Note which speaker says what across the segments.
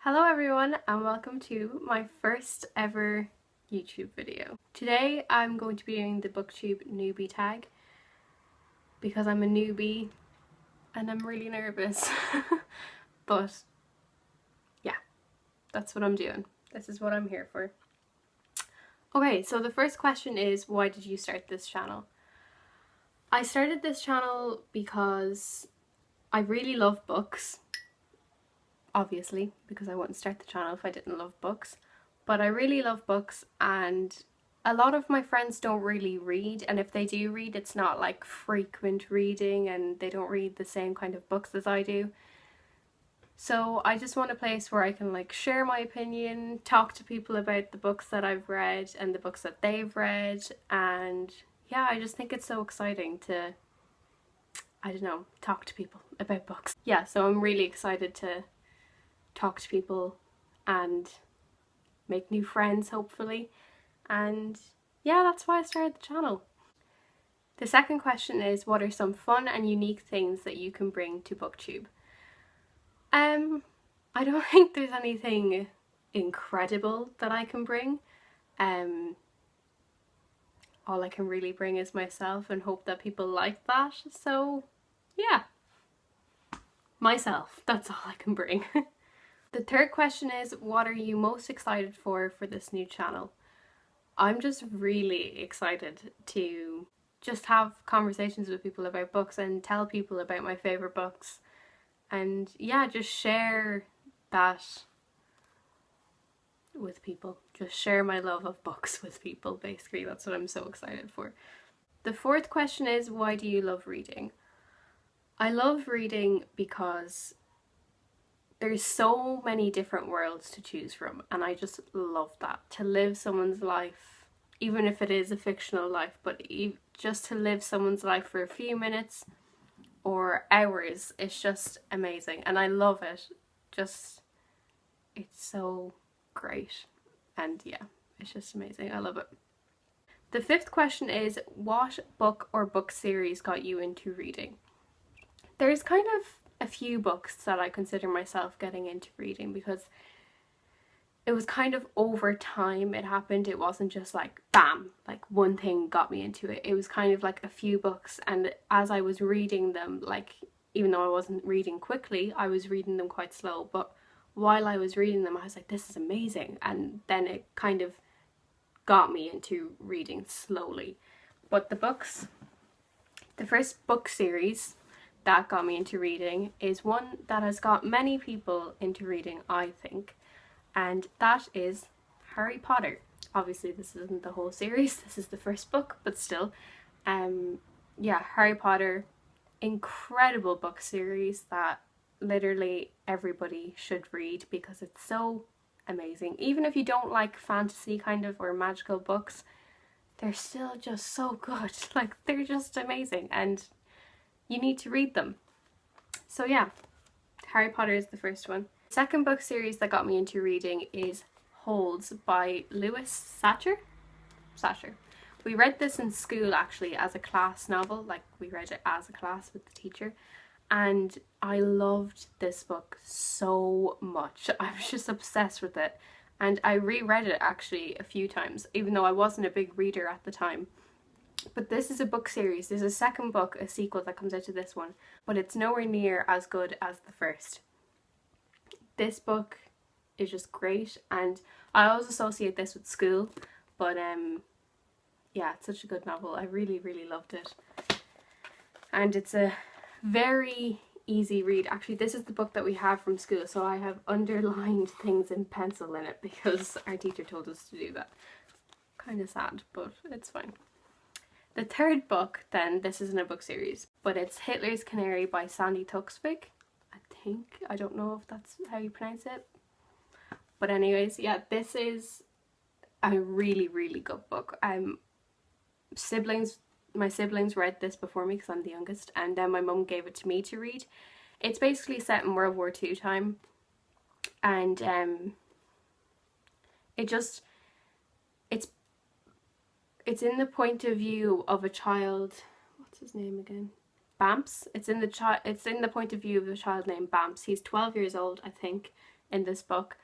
Speaker 1: Hello everyone and welcome to my first ever YouTube video. Today I'm going to be doing the Booktube Newbie Tag because I'm a newbie and I'm really nervous. But yeah, that's what I'm doing. This is what I'm here for. Okay, so the first question is, why did you start this channel? I started this channel because I really love books. Obviously, because I wouldn't start the channel if I didn't love books. But I really love books, and a lot of my friends don't really read, and if they do read, it's not like frequent reading and they don't read the same kind of books as I do. So I just want a place where I can like share my opinion, talk to people about the books that I've read and the books that they've read, and yeah, I just think it's so exciting to, I don't know, talk to people about books. Yeah, so I'm really excited to talk to people and make new friends, hopefully. And yeah, that's why I started the channel. The second question is, what are some fun and unique things that you can bring to Booktube? I don't think there's anything incredible that I can bring. All I can really bring is myself and hope that people like that. So yeah, myself, that's all I can bring. The third question is, what are you most excited for this new channel? I'm just really excited to just have conversations with people about books and tell people about my favourite books. And yeah, just share that with people. Just share my love of books with people, basically. That's what I'm so excited for. The fourth question is, why do you love reading? I love reading because there's so many different worlds to choose from, and I just love that. To live someone's life, even if it is a fictional life, but just to live someone's life for a few minutes or hours, it's just amazing, and I love it. Just, it's so great, and yeah, it's just amazing. I love it. The fifth question is, what book or book series got you into reading? There's kind of a few books that I consider myself getting into reading, because it was kind of over time it happened. It wasn't just like bam, like one thing got me into it. It was kind of like a few books, and as I was reading them, like even though I wasn't reading quickly, I was reading them quite slow, but while I was reading them I was like, this is amazing, and then it kind of got me into reading slowly. But the first book series that got me into reading is one that has got many people into reading, I think, and that is Harry Potter. Obviously this isn't the whole series, this is the first book, but still, yeah, Harry Potter, incredible book series that literally everybody should read because it's so amazing. Even if you don't like fantasy kind of or magical books, they're still just so good. Like, they're just amazing and you need to read them. So yeah, Harry Potter is the first one. The second book series that got me into reading is Holds by Louis Satcher. We read this in school actually as a class novel, like we read it as a class with the teacher, and I loved this book so much. I was just obsessed with it, and I reread it actually a few times, even though I wasn't a big reader at the time. But this is a book series. There's a second book, a sequel that comes out to this one, but it's nowhere near as good as the first. This book is just great, and I always associate this with school, but yeah, it's such a good novel. I really, really loved it. And it's a very easy read. Actually, this is the book that we have from school, so I have underlined things in pencil in it because our teacher told us to do that. Kind of sad, but it's fine. The third book, then, this isn't a book series, but it's Hitler's Canary by Sandy Tuxvig, I think. I don't know if that's how you pronounce it. But anyways, yeah, this is a really, really good book. My siblings read this before me because I'm the youngest, and then my mum gave it to me to read. It's basically set in World War II time, and it's in the point of view of a child. What's his name again? Bamps. It's in the point of view of a child named Bamps. He's 12 years old, I think, in this book,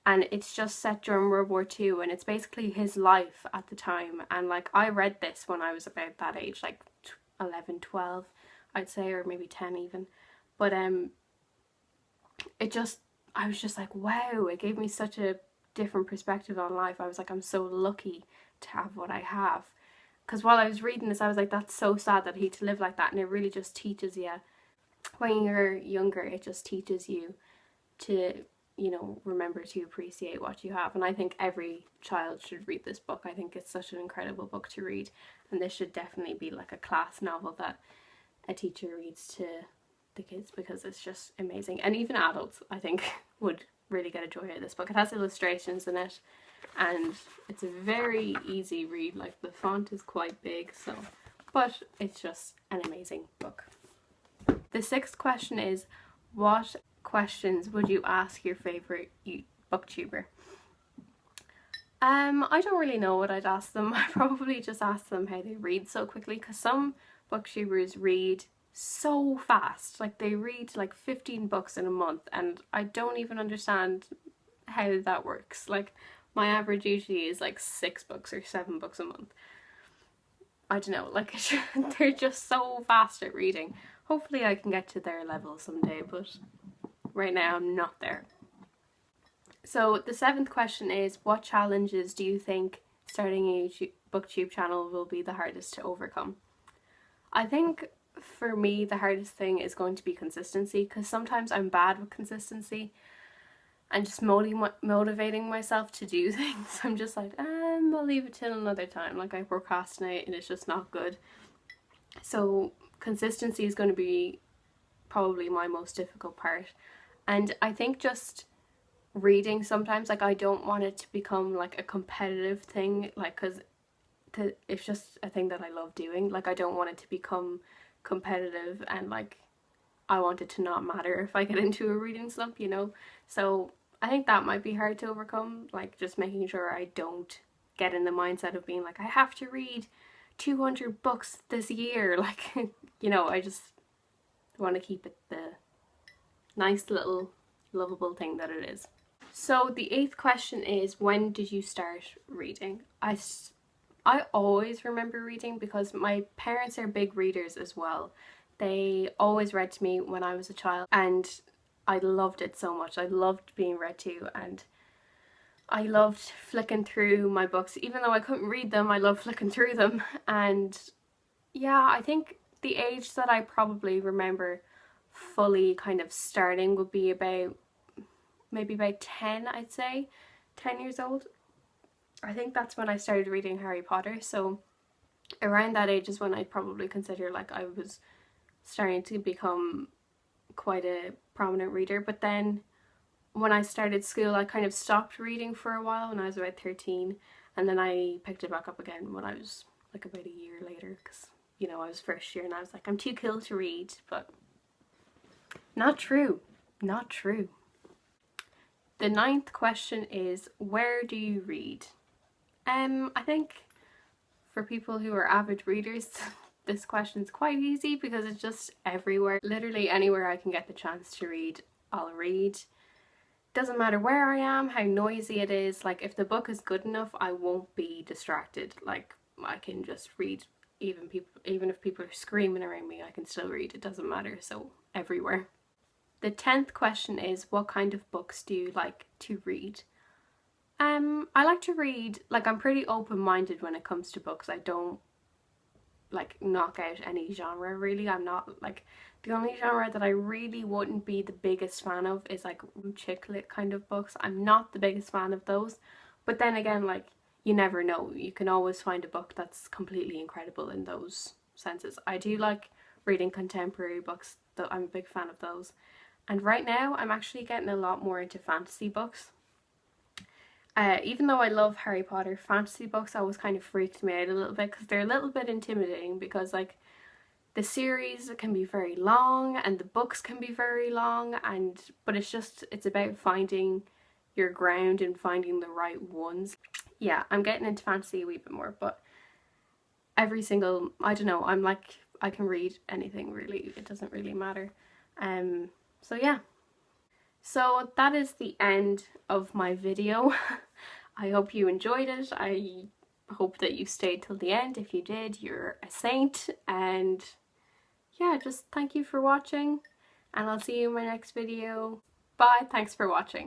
Speaker 1: and it's just set during World War II, and it's basically his life at the time. And like, I read this when I was about that age, like 11, 12, I'd say, or maybe 10 even. But I was just like, wow, it gave me such a different perspective on life. I was like, I'm so lucky to have what I have. Because while I was reading this, I was like, that's so sad that he had to live like that. And it really just teaches you, when you're younger, it just teaches you to, you know, remember to appreciate what you have. And I think every child should read this book. I think it's such an incredible book to read. And this should definitely be like a class novel that a teacher reads to the kids, because it's just amazing. And even adults, I think, would really get a joy out of this book. It has illustrations in it, and it's a very easy read. Like, the font is quite big, so, but it's just an amazing book. The 6th question is, what questions would you ask your favourite booktuber? I don't really know what I'd ask them. I probably just ask them how they read so quickly, because some booktubers read so fast. Like, they read like 15 books in a month, and I don't even understand how that works. Like, my average usually is like 6 books or 7 books a month. I don't know, like, they're just so fast at reading. Hopefully I can get to their level someday, but right now I'm not there. So the 7th question is, what challenges do you think starting a booktube channel will be the hardest to overcome? I think for me the hardest thing is going to be consistency, because sometimes I'm bad with consistency and just motivating myself to do things. I'm just like, I'll leave it till another time. Like, I procrastinate and it's just not good. So consistency is going to be probably my most difficult part. And I think just reading sometimes, like, I don't want it to become like a competitive thing, like, because it's just a thing that I love doing. Like, I don't want it to become competitive, and like, I want it to not matter if I get into a reading slump, you know. So I think that might be hard to overcome, like, just making sure I don't get in the mindset of being like, I have to read 200 books this year. Like, you know, I just want to keep it the nice little lovable thing that it is. So the 8th question is, when did you start reading? I always remember reading, because my parents are big readers as well. They always read to me when I was a child, and I loved it so much. I loved being read to, and I loved flicking through my books. Even though I couldn't read them, I loved flicking through them. And yeah, I think the age that I probably remember fully kind of starting would be maybe about 10, I'd say. 10 years old. I think that's when I started reading Harry Potter. So around that age is when I'd probably consider like I was starting to become quite a prominent reader. But then when I started school, I kind of stopped reading for a while when I was about 13, and then I picked it back up again when I was like about a year later, because, you know, I was first year and I was like, I'm too cool to read. But not true. Not true. The 9th question is, where do you read? I think for people who are avid readers, this question's quite easy, because it's just everywhere. Literally anywhere I can get the chance to read, I'll read. Doesn't matter where I am, how noisy it is. Like, if the book is good enough, I won't be distracted. Like, I can just read. Even if people are screaming around me, I can still read. It doesn't matter. So everywhere. The 10th question is, what kind of books do you like to read? I like to read, like, I'm pretty open-minded when it comes to books. I don't like knock out any genre really. I'm not like, the only genre that I really wouldn't be the biggest fan of is like chick lit kind of books. I'm not the biggest fan of those, but then again, like, you never know. You can always find a book that's completely incredible in those senses. I do like reading contemporary books, though. I'm a big fan of those. And right now I'm actually getting a lot more into fantasy books. Even though I love Harry Potter, fantasy books always kind of freaked me out a little bit, because they're a little bit intimidating, because like the series can be very long and the books can be very long, but it's about finding your ground and finding the right ones. Yeah, I'm getting into fantasy a wee bit more, but I don't know, I'm like, I can read anything really, it doesn't really matter. So yeah. So that is the end of my video. I hope you enjoyed it. I hope that you stayed till the end. If you did, you're a saint. And yeah, just thank you for watching, and I'll see you in my next video. Bye, thanks for watching.